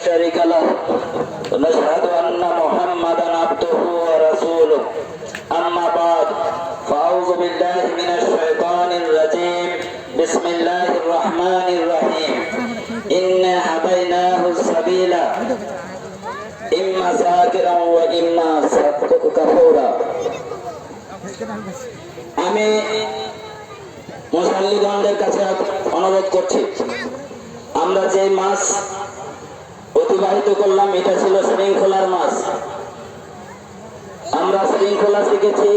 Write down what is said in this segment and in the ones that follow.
شريك له ونشهد أن محمدا عبده ورسوله أما بعد فأعوذ بالله من الشيطان الرجيم بسم الله الرحمن الرحيم إنا هديناه السبيل إما شاكرا وإما كفورا আমি মুসল্লিগণদের কাছে অনুরোধ করছি, আমরা যে মাস অতিবাহিত করলাম এটা ছিল শৃঙ্খলার মাস। আমরা শৃঙ্খলা শিখেছি,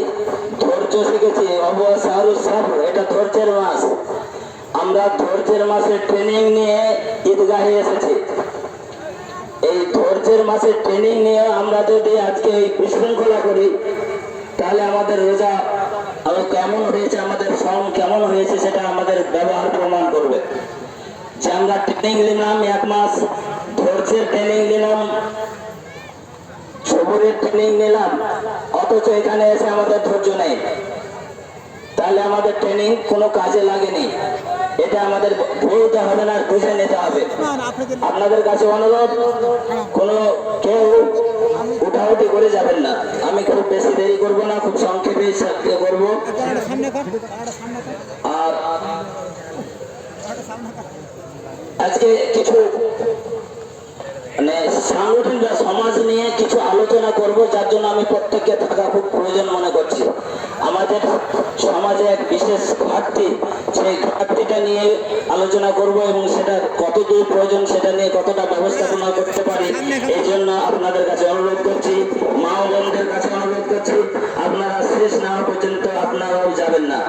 ধৈর্য শিখেছি, এটা ধৈর্যের মাস। আমরা ধৈর্যের মাসে ট্রেনিং নিয়ে ঈদগাহে এসেছি। এই ধৈর্যের মাসে ট্রেনিং নিয়ে আমরা যদি আজকে এই বিশৃঙ্খলা করি তাহলে আমাদের রোজা আরো কেমন হয়েছে, আমাদের শ্রম কেমন হয়েছে সেটা আমাদের ব্যবহার প্রমাণ করবে। যে আমরা ট্রেনিং নিলাম, এক মাস ধৈর্যের ট্রেনিং নিলাম, সবুরের ট্রেনিং নিলাম, অথচ এখানে এসে আমাদের ধৈর্য নেই, তাহলে আমাদের ট্রেনিং কোনো কাজে লাগেনি। এটা আমাদের বলতে হবে না, বুঝে নিতে হবে। আপনাদের কাছে অনুরোধ, কোনো কেউ উঠাউটি করে যাবেন না। আমি খুব বেশি দেরি করবো না, খুব সংক্ষেপে করবো। আর আজকে কিছু মানে সাংগঠনিক বা সমাজ নিয়ে কিছু আলোচনা করব, যার জন্য আমি প্রত্যেককে থাকা খুব প্রয়োজন মনে করছি। আমাদের সমাজে এক বিশেষ ঘাটতি, সেই ঘাটতিটা নিয়ে আলোচনা করব এবং সেটা কতদূর প্রয়োজন, সেটা নিয়ে কতটা ব্যবস্থাপনা করতে পারি, এই জন্য আপনাদের কাছে অনুরোধ করছি, মা ও বোনদের কাছে অনুরোধ করছি, আপনারা শেষ না হওয়া পর্যন্ত আপনারাও যাবেন না।